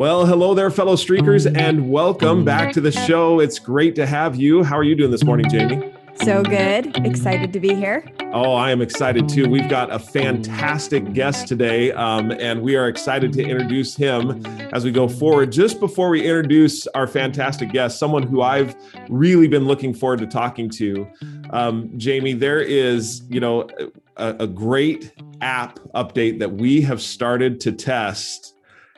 Well, hello there, fellow streakers, and welcome back to the show. It's great to have you. How are you doing this morning, Jamie? So good. Excited to be here. Oh, I am excited too. We've got a fantastic guest today, and we are excited to introduce him as we go forward. Just before we introduce our fantastic guest, someone who I've really been looking forward to talking to, Jamie, there is, a great app update that we have started to test.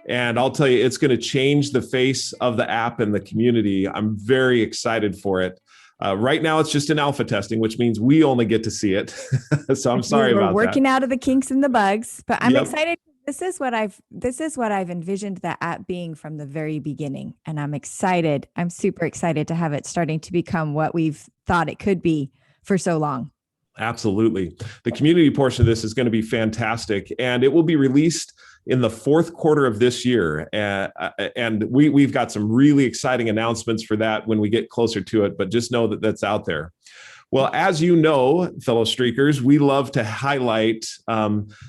And I'll tell you, it's going to change the face of the app and the community. I'm very excited for it. Right now, it's just in alpha testing, which means we only get to see it. So I'm sorry about that. We're working out of the kinks and the bugs, but I'm excited. This is what I've envisioned the app being from the very beginning, and I'm excited. I'm super excited to have it starting to become what we've thought it could be for so long. Absolutely. The community portion of this is going to be fantastic, and it will be released in the fourth quarter of this year. And we've got some really exciting announcements for that when we get closer to it, but just know that that's out there. Well, as you know, fellow streakers, we love to highlight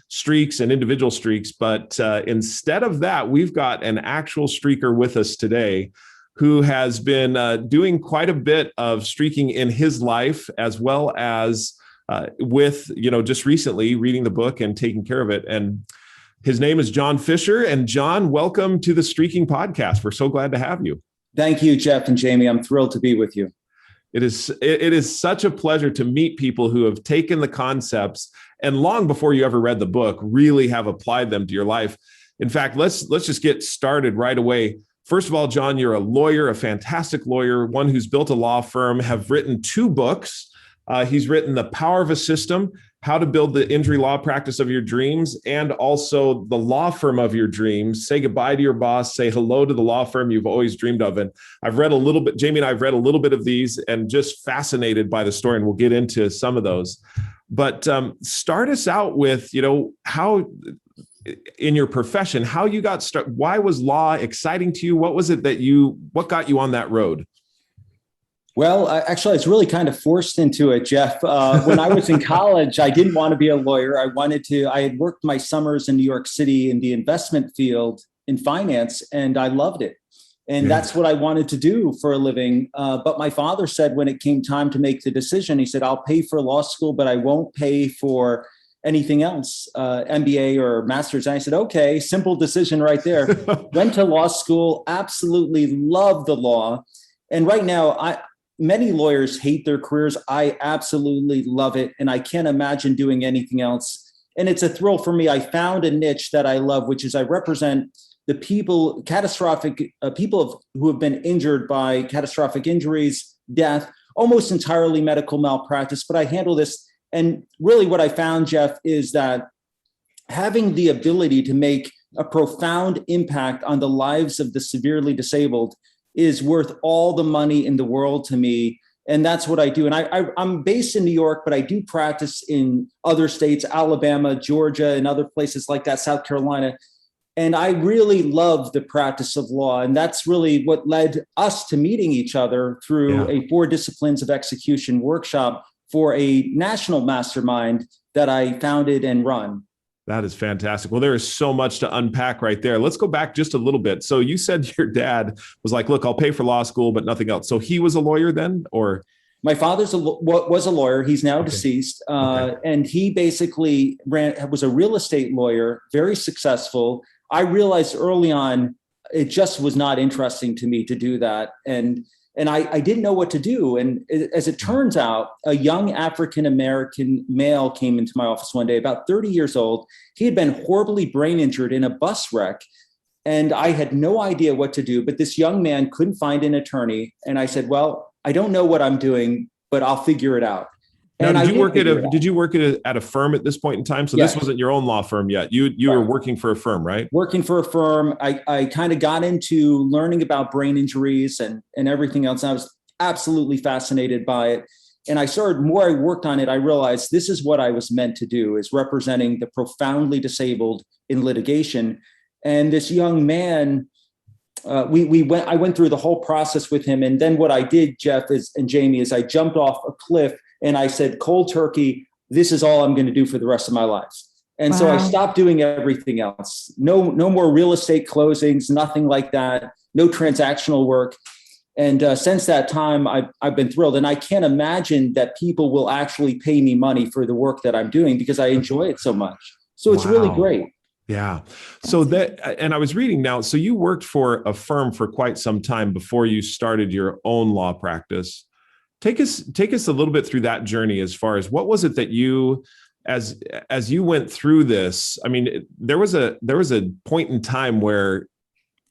streaks and individual streaks, but instead of that, we've got an actual streaker with us today who has been doing quite a bit of streaking in his life, as well as with, just recently reading the book and taking care of it. And his name is John Fisher. And John, welcome to the Streaking Podcast. We're so glad to have you. Thank you, Jeff and Jamie. I'm thrilled to be with you. It is such a pleasure to meet people who have taken the concepts and long before you ever read the book, really have applied them to your life. In fact, let's just get started right away. First of all, John, you're a lawyer, a fantastic lawyer, one who's built a law firm, have written 2 books. He's written The Power of a System, How to Build the Injury Law Practice of Your Dreams, and also The Law Firm of Your Dreams. Say goodbye to your boss, say hello to the law firm you've always dreamed of. And I've read a little bit, Jamie and I have read a little bit of these and just fascinated by the story, and we'll get into some of those. But start us out with, how in your profession, how you got started. Why was law exciting to you? What was it what got you on that road? Well, actually, I was really kind of forced into it, Jeff. When I was in college, I didn't want to be a lawyer. I had worked my summers in New York City in the investment field in finance, and I loved it. And that's what I wanted to do for a living. But my father said when it came time to make the decision, he said, I'll pay for law school, but I won't pay for anything else, MBA or master's. And I said, okay, simple decision right there. Went to law school, absolutely loved the law. And right now, many lawyers hate their careers. I absolutely love it. And I can't imagine doing anything else. And it's a thrill for me. I found a niche that I love, which is I represent the people, people who have been injured by catastrophic injuries, death, almost entirely medical malpractice. But I handle this. And really what I found, Jeff, is that having the ability to make a profound impact on the lives of the severely disabled is worth all the money in the world to me. And that's what I do. And I'm based in New York, but I do practice in other states, Alabama, Georgia, and other places like that, South Carolina. And I really love the practice of law. And that's really what led us to meeting each other through a 4 disciplines of execution workshop for a national mastermind that I founded and run. That is fantastic. Well, there is so much to unpack right there. Let's go back just a little bit. So you said your dad was like, look, I'll pay for law school, but nothing else. So he was a lawyer then, or? My father was a lawyer. He's now deceased. And he basically was a real estate lawyer, very successful. I realized early on, it just was not interesting to me to do that. And I didn't know what to do. And as it turns out, a young African-American male came into my office one day, about 30 years old. He had been horribly brain injured in a bus wreck. And I had no idea what to do. But this young man couldn't find an attorney. And I said, well, I don't know what I'm doing, but I'll figure it out. Now, did you work at a firm at this point in time? So This wasn't your own law firm yet. You were working for a firm, right? Working for a firm. I kind of got into learning about brain injuries and everything else. And I was absolutely fascinated by it. And more I worked on it, I realized this is what I was meant to do, is representing the profoundly disabled in litigation. And this young man, I went through the whole process with him. And then what I did, Jeff and Jamie, is I jumped off a cliff and I said, cold turkey, this is all I'm going to do for the rest of my life. And so I stopped doing everything else. No more real estate closings, nothing like that. No transactional work. And since that time, I've been thrilled. And I can't imagine that people will actually pay me money for the work that I'm doing because I enjoy it so much. So it's really great. Yeah. So and I was reading now, so you worked for a firm for quite some time before you started your own law practice. Take us a little bit through that journey as far as what was it that you, as you went through this, I mean, there was a point in time where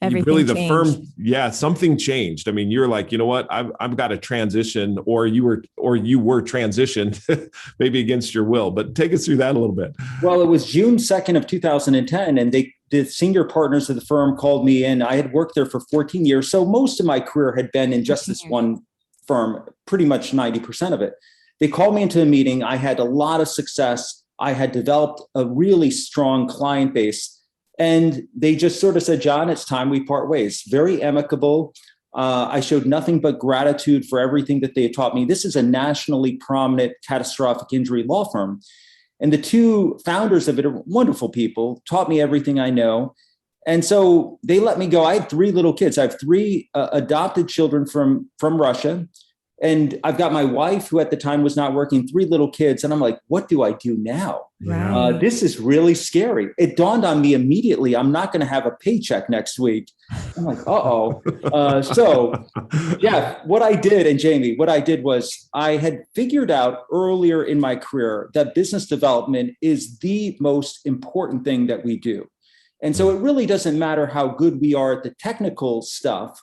everything the changed. firm, something changed. I mean, you're like, you know what, I've got to transition, or you were transitioned maybe against your will, but take us through that a little bit. Well, it was June 2nd of 2010, and the senior partners of the firm called me in. I had worked there for 14 years. So most of my career had been in just this one firm, pretty much 90% of it. They called me into a meeting. I had a lot of success. I had developed a really strong client base. And they just sort of said, John, it's time we part ways. Very amicable. I showed nothing but gratitude for everything that they had taught me. This is a nationally prominent catastrophic injury law firm. And the two founders of it are wonderful people, taught me everything I know. And so they let me go. I had 3 little kids. I have 3 adopted children from Russia. And I've got my wife, who at the time was not working, 3 little kids. And I'm like, what do I do now? Right. This is really scary. It dawned on me immediately, I'm not going to have a paycheck next week. I'm like, so Jeff, what I did, and Jamie, what I did was I had figured out earlier in my career that business development is the most important thing that we do. And so it really doesn't matter how good we are at the technical stuff,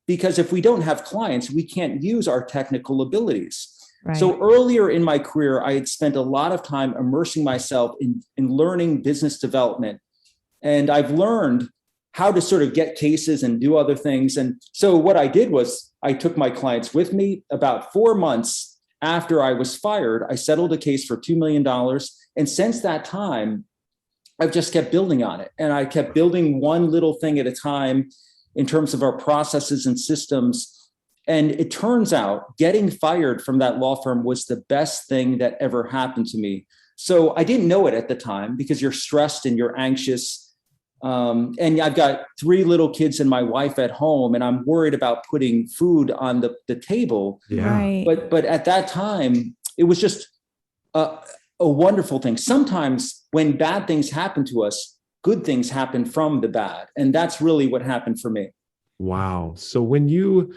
because if we don't have clients, we can't use our technical abilities. Right. So earlier in my career, I had spent a lot of time immersing myself in learning business development. And I've learned how to sort of get cases and do other things. And so what I did was I took my clients with me. About 4 months after I was fired, I settled a case for $2 million. And since that time, I've just kept building on it. And I kept building one little thing at a time in terms of our processes and systems. And it turns out getting fired from that law firm was the best thing that ever happened to me. So I didn't know it at the time because you're stressed and you're anxious. And I've got 3 little kids and my wife at home, and I'm worried about putting food on the table. Yeah. Right. But at that time, it was just a wonderful thing. Sometimes when bad things happen to us, good things happen from the bad. And that's really what happened for me. Wow. So when you,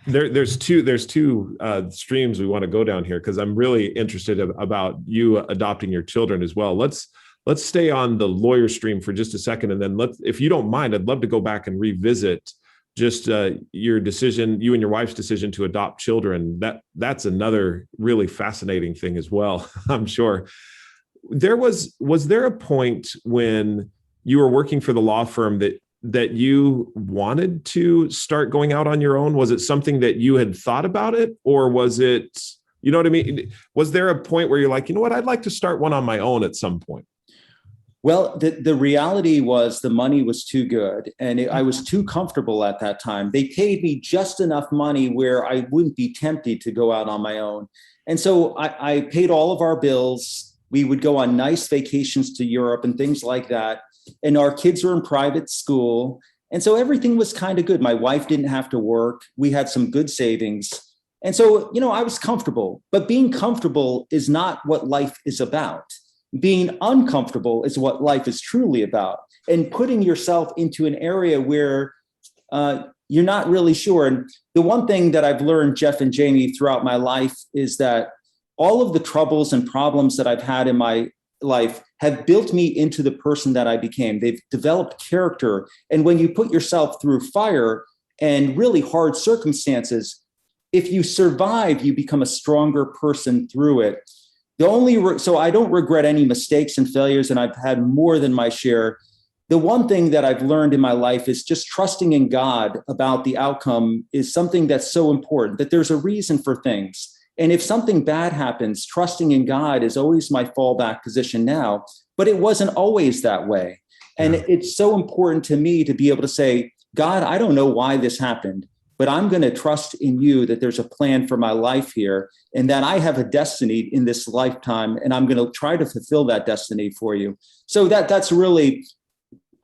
there's two streams we want to go down here, because I'm really interested about you adopting your children as well. Let's stay on the lawyer stream for just a second. And then if you don't mind, I'd love to go back and revisit just your decision, you and your wife's decision to adopt children. That's another really fascinating thing as well, I'm sure. Was there a point when you were working for the law firm that you wanted to start going out on your own? Was it something that you had thought about it, or was it, you know what I mean? Was there a point where you're like, you know what, I'd like to start one on my own at some point? Well, the reality was the money was too good, and I was too comfortable at that time. They paid me just enough money where I wouldn't be tempted to go out on my own. And so I paid all of our bills. We would go on nice vacations to Europe and things like that. And our kids were in private school. And so everything was kind of good. My wife didn't have to work. We had some good savings. And so, I was comfortable. But being comfortable is not what life is about. Being uncomfortable is what life is truly about. And putting yourself into an area where you're not really sure. And the one thing that I've learned, Jeff and Jamie, throughout my life is that all of the troubles and problems that I've had in my life have built me into the person that I became. They've developed character. And when you put yourself through fire and really hard circumstances, if you survive, you become a stronger person through it. So I don't regret any mistakes and failures, and I've had more than my share. The one thing that I've learned in my life is just trusting in God about the outcome is something that's so important, that there's a reason for things. And if something bad happens, trusting in God is always my fallback position now, but it wasn't always that way. And it's so important to me to be able to say, God, I don't know why this happened, but I'm going to trust in you that there's a plan for my life here and that I have a destiny in this lifetime, and I'm going to try to fulfill that destiny for you. So that's really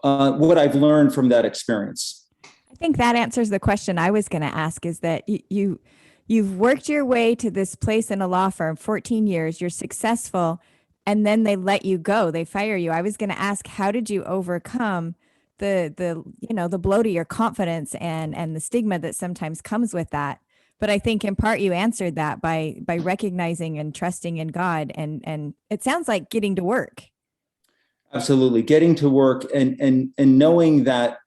what I've learned from that experience. I think that answers the question I was going to ask, is that you've worked your way to this place in a law firm, 14 years, you're successful, and then they let you go. They fire you. I was going to ask, how did you overcome the blow to your confidence and the stigma that sometimes comes with that? But I think in part you answered that by recognizing and trusting in God, and it sounds like getting to work. Absolutely, getting to work and knowing that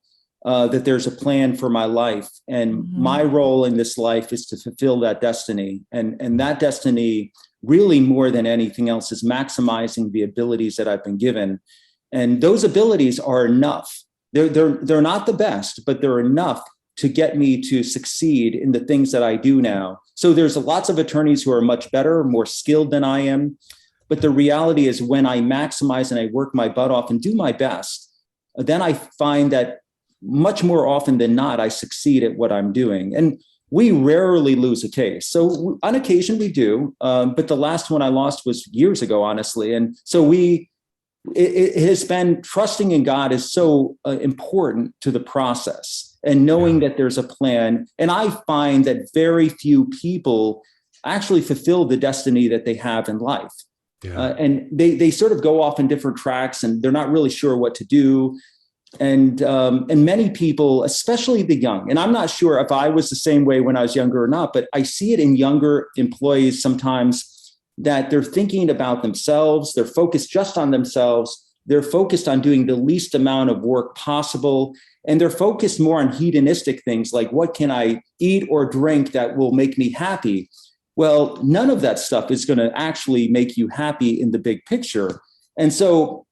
that there's a plan for my life, and my role in this life is to fulfill that destiny, and that destiny really more than anything else is maximizing the abilities that I've been given, and those abilities are enough. They're not the best, but they're enough to get me to succeed in the things that I do now. So there's lots of attorneys who are much better, more skilled than I am. But the reality is, when I maximize and I work my butt off and do my best, then I find that much more often than not, I succeed at what I'm doing. And we rarely lose a case. So on occasion we do, but the last one I lost was years ago, honestly. And so it has been, trusting in God is so important to the process, and knowing that there's a plan. And I find that very few people actually fulfill the destiny that they have in life. Yeah. And they sort of go off in different tracks, and they're not really sure what to do. And many people, especially the young, and I'm not sure if I was the same way when I was younger or not, but I see it in younger employees sometimes, that they're thinking about themselves. They're focused just on themselves. They're focused on doing the least amount of work possible. And they're focused more on hedonistic things like, what can I eat or drink that will make me happy? Well, none of that stuff is going to actually make you happy in the big picture. And so,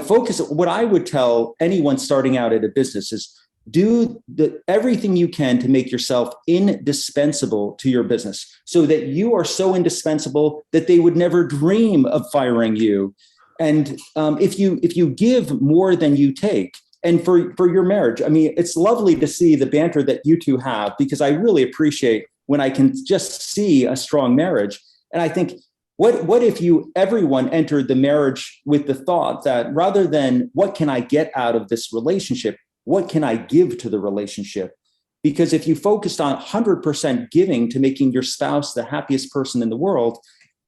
focus. What I would tell anyone starting out at a business is, do everything you can to make yourself indispensable to your business, so that you are so indispensable that they would never dream of firing you. And if you give more than you take, and for your marriage, I mean, it's lovely to see the banter that you two have, because I really appreciate when I can just see a strong marriage. And I think, what if everyone entered the marriage with the thought that, rather than what can I get out of this relationship, what can I give to the relationship? Because if you focused on 100% giving to making your spouse the happiest person in the world,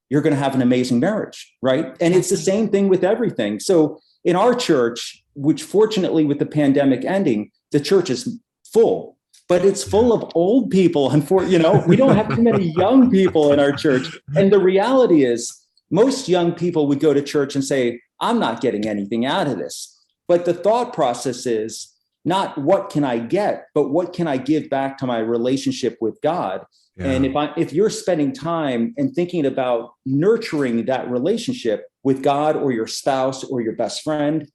you're going to have an amazing marriage, right? And it's the same thing with everything. So in our church, which fortunately with the pandemic ending, the church is full, but it's full of old people. And we don't have too many young people in our church. And the reality is, most young people would go to church and say, I'm not getting anything out of this. But the thought process is not what can I get, but what can I give back to my relationship with God? Yeah. And if you're spending time and thinking about nurturing that relationship with God or your spouse or your best friend,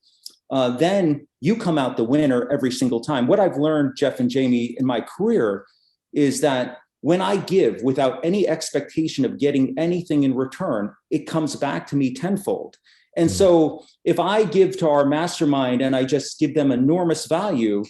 then you come out the winner every single time. What I've learned, Jeff and Jamie, in my career is that when I give without any expectation of getting anything in return, it comes back to me tenfold. And so if I give to our mastermind and I just give them enormous value,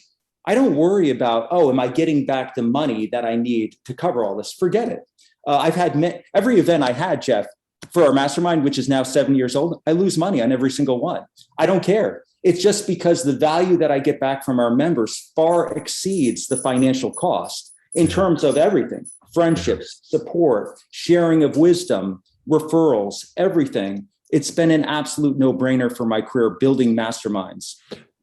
I don't worry about, am I getting back the money that I need to cover all this? Forget it. I've had every event I had, Jeff, for our mastermind, which is now 7 years old, I lose money on every single one. I don't care. It's just because the value that I get back from our members far exceeds the financial cost in terms of everything: friendships, support, sharing of wisdom, referrals, everything. It's been an absolute no-brainer for my career building masterminds.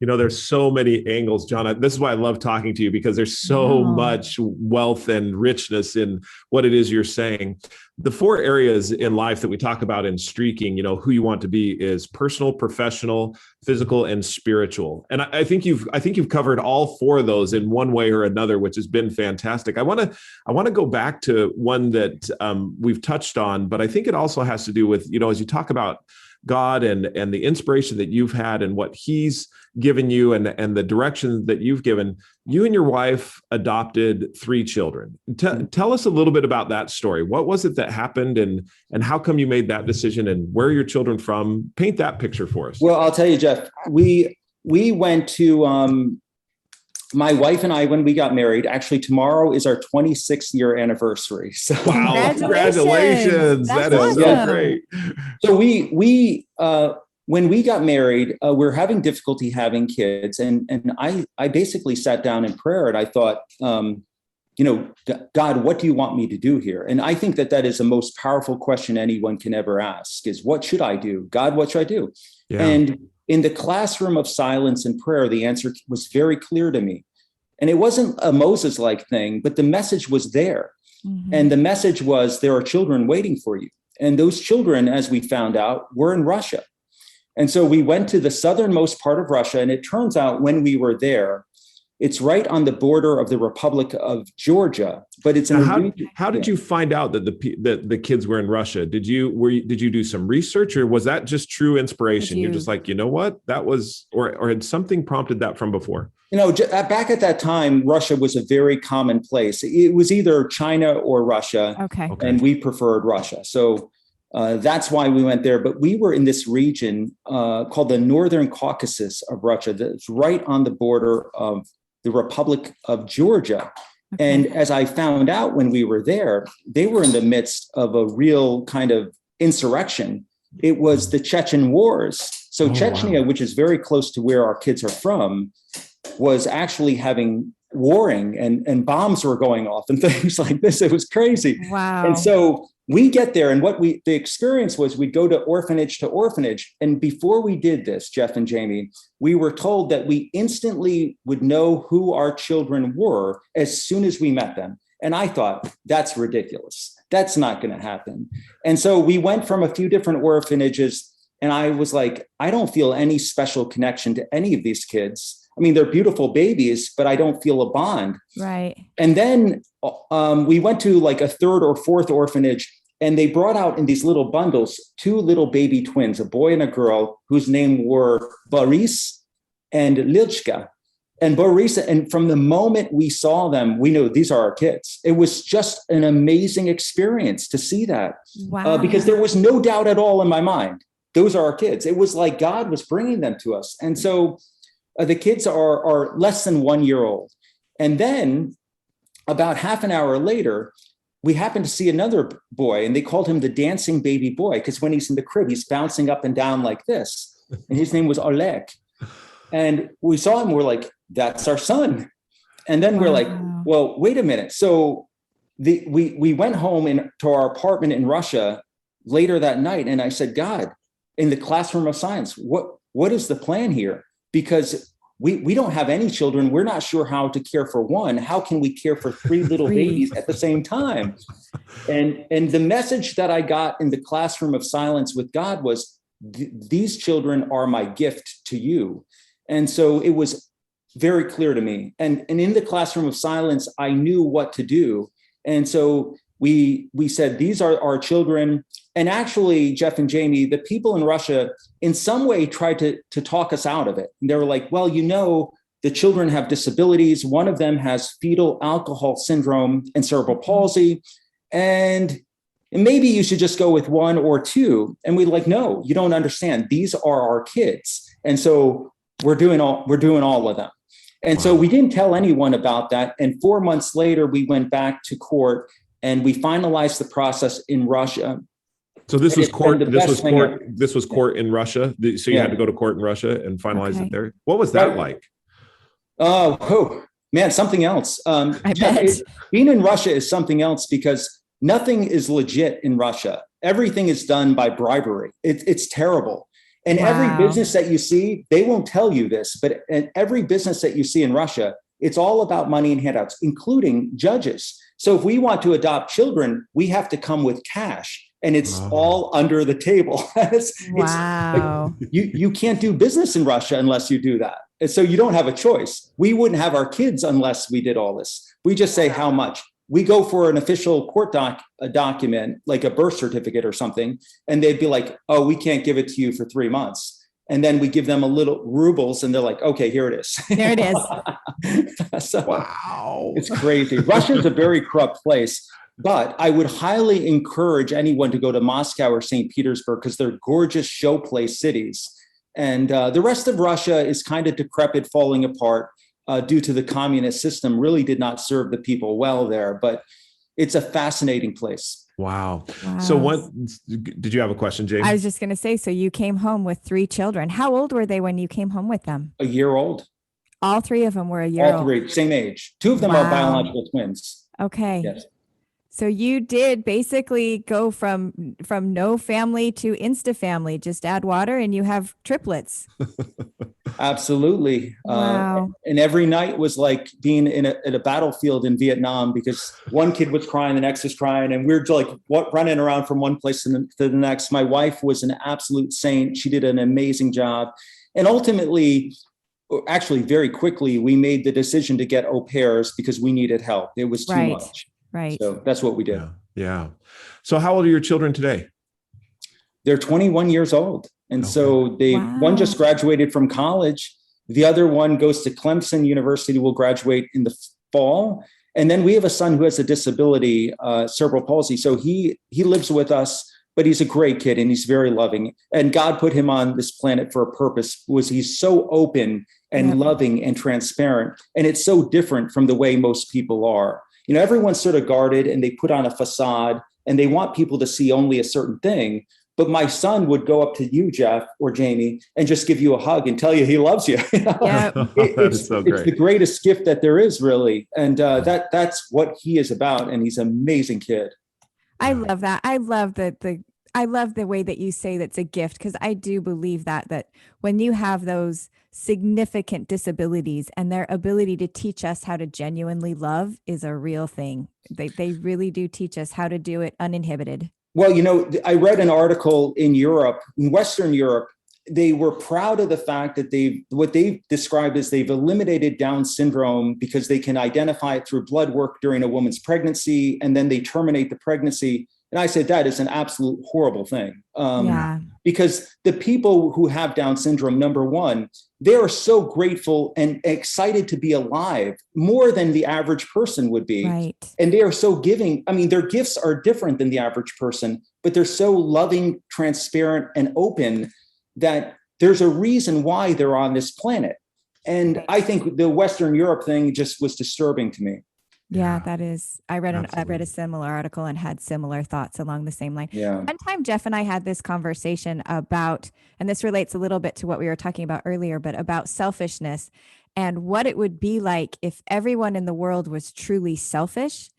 There's so many angles, John. This is why I love talking to you, because there's so much wealth and richness in what it is you're saying. The 4 areas in life that we talk about in Streaking, who you want to be, is personal, professional, physical, and spiritual. And I think you've covered all 4 of those in one way or another, which has been fantastic. I want to go back to one that we've touched on, but I think it also has to do with, as you talk about God and the inspiration that you've had and what He's given you and the direction that you've given. You and your wife adopted 3 children. Tell us a little bit about that story. What was it that happened, and how come you made that decision, and where are your children from? Paint that picture for us. Well, I'll tell you, Jeff, we went to my wife and I, when we got married, actually tomorrow is our 26th year anniversary. So wow, congratulations. That's That is so awesome. great. So when we got married, we're having difficulty having kids, and I basically sat down in prayer and I thought, God, what do you want me to do here? And I think that is the most powerful question anyone can ever ask: is what should I do? God, what should I do? Yeah. And in the classroom of silence and prayer, the answer was very clear to me. And it wasn't a Moses-like thing, but the message was there. Mm-hmm. And the message was, there are children waiting for you. And those children, as we found out, were in Russia. And so we went to the southernmost part of Russia. And it turns out when we were there, it's right on the border of the Republic of Georgia, but it's in how did you find out that the kids were in Russia? Did you do some research, or was that just true inspiration? You're just like, you know what, that was, or had something prompted that from before? Back at that time, Russia was a very common place. It was either China or Russia. Okay. And we preferred Russia. So that's why we went there. But we were in this region called the Northern Caucasus of Russia. That's right on the border of the Republic of Georgia. Okay. And as I found out when we were there, they were in the midst of a real kind of insurrection. It was the Chechen Wars. So Chechnya, which is very close to where our kids are from, was actually having warring and bombs were going off and things like this. It was crazy. Wow. And so we get there, and the experience was we'd go to orphanage. And before we did this, Jeff and Jamie, we were told that we instantly would know who our children were as soon as we met them. And I thought, that's ridiculous. That's not going to happen. And so we went from a few different orphanages, and I was like, I don't feel any special connection to any of these kids. I mean, they're beautiful babies, but I don't feel a bond. Right. And then we went to like a third or fourth orphanage, and they brought out in these little bundles 2 little baby twins, a boy and a girl, whose name were Boris and Lilchka. And Boris, and from the moment we saw them, we knew these are our kids. It was just an amazing experience to see that. Wow. Because there was no doubt at all in my mind. Those are our kids. It was like God was bringing them to us. And so the kids are less than 1 year old. And then about half an hour later, we happened to see another boy, and they called him the dancing baby boy, because when he's in the crib, he's bouncing up and down like this. And his name was Oleg. And we saw him, we're like, that's our son. And then we're like, well, wait a minute. So we went home to our apartment in Russia later that night. And I said, God, in the classroom of science, what is the plan here? Because we don't have any children. We're not sure how to care for one. How can we care for 3 little babies at the same time? And the message that I got in the classroom of silence with God was, these children are my gift to you. And so it was very clear to me. And in the classroom of silence, I knew what to do. And so we said, these are our children. And actually, Jeff and Jamie, the people in Russia in some way tried to talk us out of it. And they were like, well, the children have disabilities. One of them has fetal alcohol syndrome and cerebral palsy. And maybe you should just go with 1 or 2. And we're like, no, you don't understand. These are our kids. And so we're doing all of them. And so we didn't tell anyone about that. And 4 months later, we went back to court and we finalized the process in Russia. So this was court. This was court in Russia. So you had to go to court in Russia and finalize it there. What was that like? Oh man, something else. I bet. Being in Russia is something else because nothing is legit in Russia. Everything is done by bribery. It's terrible. And every business that you see, they won't tell you this, but every business that you see in Russia, it's all about money and handouts, including judges. So if we want to adopt children, we have to come with cash. And it's all under the table. Wow. You can't do business in Russia unless you do that. And so you don't have a choice. We wouldn't have our kids unless we did all this. We just say how much. We go for an official court document, like a birth certificate or something, and they'd be like, oh, we can't give it to you for 3 months. And then we give them a little rubles and they're like, okay, here it is. There it is. So, wow. It's crazy. Russia is a very corrupt place. But I would highly encourage anyone to go to Moscow or St. Petersburg because they're gorgeous showplace cities. And the rest of Russia is kind of decrepit, falling apart. due to the communist system, really did not serve the people well there. But it's a fascinating place. Wow. Wow. So what did you have a question, Jamie? I was just going to say, so you came home with 3 children. How old were they when you came home with them? A year old. All 3 of them were a year All old. 3, same age. 2 of them are biological twins. Okay. Yes. So you did basically go from no family to Insta family. Just add water and you have triplets. Absolutely. Wow. And every night was like being at a battlefield in Vietnam, because one kid was crying, the next was crying, and we're like running around from one place to the next. My wife was an absolute saint. She did an amazing job. And ultimately, actually very quickly, we made the decision to get au pairs because we needed help. It was too much. Right. So that's what we did. Yeah. So how old are your children today? They're 21 years old. And so one just graduated from college. The other one goes to Clemson University, will graduate in the fall. And then we have a son who has a disability, cerebral palsy. So he lives with us, but he's a great kid and he's very loving. And God put him on this planet for a purpose, was he's so open and loving and transparent. And it's so different from the way most people are. You know, everyone's sort of guarded and they put on a facade and they want people to see only a certain thing. But my son would go up to you, Jeff or Jamie, and just give you a hug and tell you he loves you. Yeah. It's the greatest gift that there is, really. And that's what he is about. And he's an amazing kid. I love that. I love I love the way that you say that's a gift, because I do believe that when you have those significant disabilities and their ability to teach us how to genuinely love is a real thing. They really do teach us how to do it uninhibited. Well, you know, I read an article in Europe, in Western Europe. They were proud of the fact that what they've described as they've eliminated Down syndrome because they can identify it through blood work during a woman's pregnancy, and then they terminate the pregnancy. And I said, that is an absolute horrible thing. Because the people who have Down syndrome, number one, they are so grateful and excited to be alive, more than the average person would be. Right. And they are so giving. I mean, their gifts are different than the average person, but they're so loving, transparent, and open that there's a reason why they're on this planet. And I think the Western Europe thing just was disturbing to me. Yeah, that is. I read a similar article and had similar thoughts along the same line. Yeah. One time, Jeff and I had this conversation about, and this relates a little bit to what we were talking about earlier, but about selfishness and what it would be like if everyone in the world was truly selfish.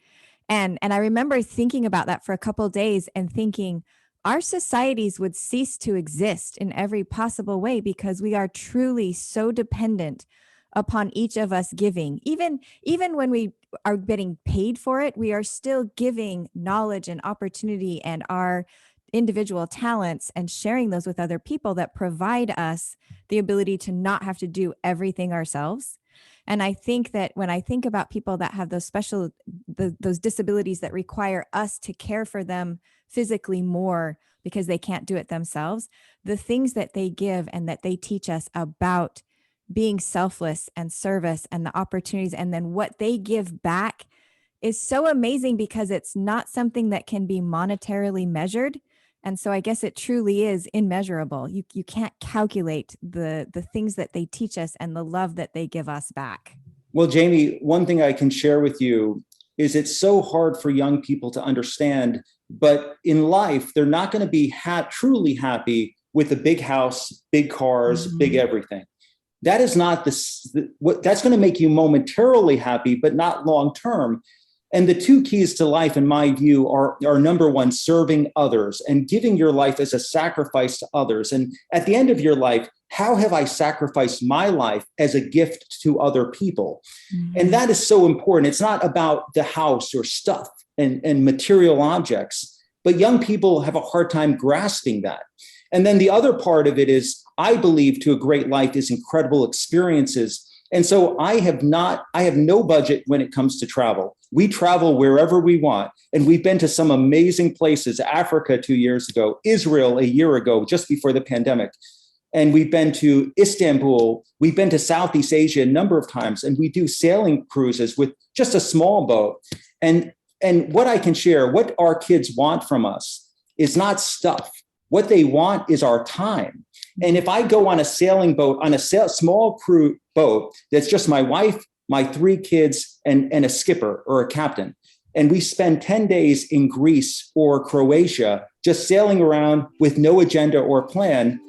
And I remember thinking about that for a couple of days and thinking, our societies would cease to exist in every possible way because we are truly so dependent upon each of us giving. Even when we are getting paid for it, we are still giving knowledge and opportunity and our individual talents and sharing those with other people that provide us the ability to not have to do everything ourselves. And I think that when I think about people that have those those disabilities that require us to care for them physically more because they can't do it themselves, the things that they give and that they teach us about being selfless and service and the opportunities, and then what they give back is so amazing because it's not something that can be monetarily measured. And so I guess it truly is immeasurable. You can't calculate the things that they teach us and the love that they give us back. Well, Jamie, one thing I can share with you is it's so hard for young people to understand, but in life, they're not going to be truly happy with a big house, big cars, big everything. That is not what that's going to make you momentarily happy, but not long term. And the 2 keys to life, in my view, are number one, serving others and giving your life as a sacrifice to others. And at the end of your life, how have I sacrificed my life as a gift to other people? Mm-hmm. And that is so important. It's not about the house or stuff and material objects, but young people have a hard time grasping that. And then the other part of it is, I believe, to a great life is incredible experiences. And so I have no budget when it comes to travel. We travel wherever we want. And we've been to some amazing places, Africa 2 years ago, Israel a year ago, just before the pandemic. And we've been to Istanbul. We've been to Southeast Asia a number of times. And we do sailing cruises with just a small boat. And what I can share, what our kids want from us is not stuff. What they want is our time. And if I go on a sailing boat, on a small crew boat, that's just my wife, my 3 kids, and a skipper or a captain, and we spend 10 days in Greece or Croatia, just sailing around with no agenda or plan,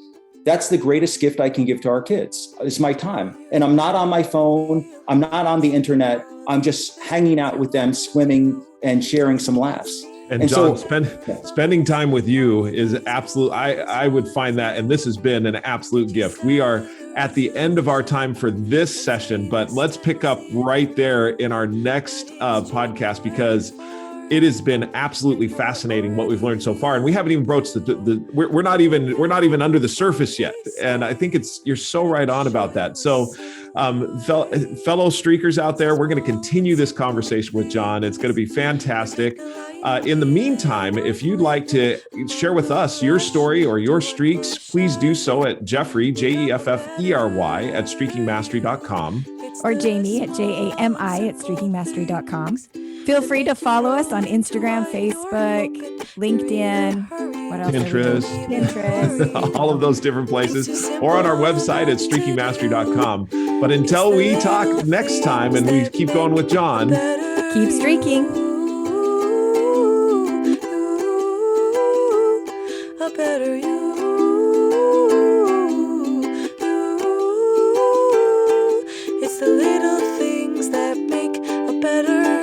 that's the greatest gift I can give to our kids. It's my time. And I'm not on my phone. I'm not on the internet. I'm just hanging out with them, swimming and sharing some laughs. And John, spending time with you is absolute. I would find that, and this has been an absolute gift. We are at the end of our time for this session, but let's pick up right there in our next podcast, because it has been absolutely fascinating what we've learned so far, and we haven't even broached we're not even under the surface yet. And I think you're so right on about that. So, fellow streakers out there, we're going to continue this conversation with John. It's going to be fantastic. In the meantime, if you'd like to share with us your story or your streaks, please do so at Jeffrey, Jeffrey, at streakingmastery.com. Or Jamie at JAMI at streakingmastery.com. Feel free to follow us on Instagram, Facebook, LinkedIn, what else? Pinterest, all of those different places, or on our website at streakingmastery.com. But until we talk next time and we keep going with John, keep streaking. A better you. It's the little things that make a better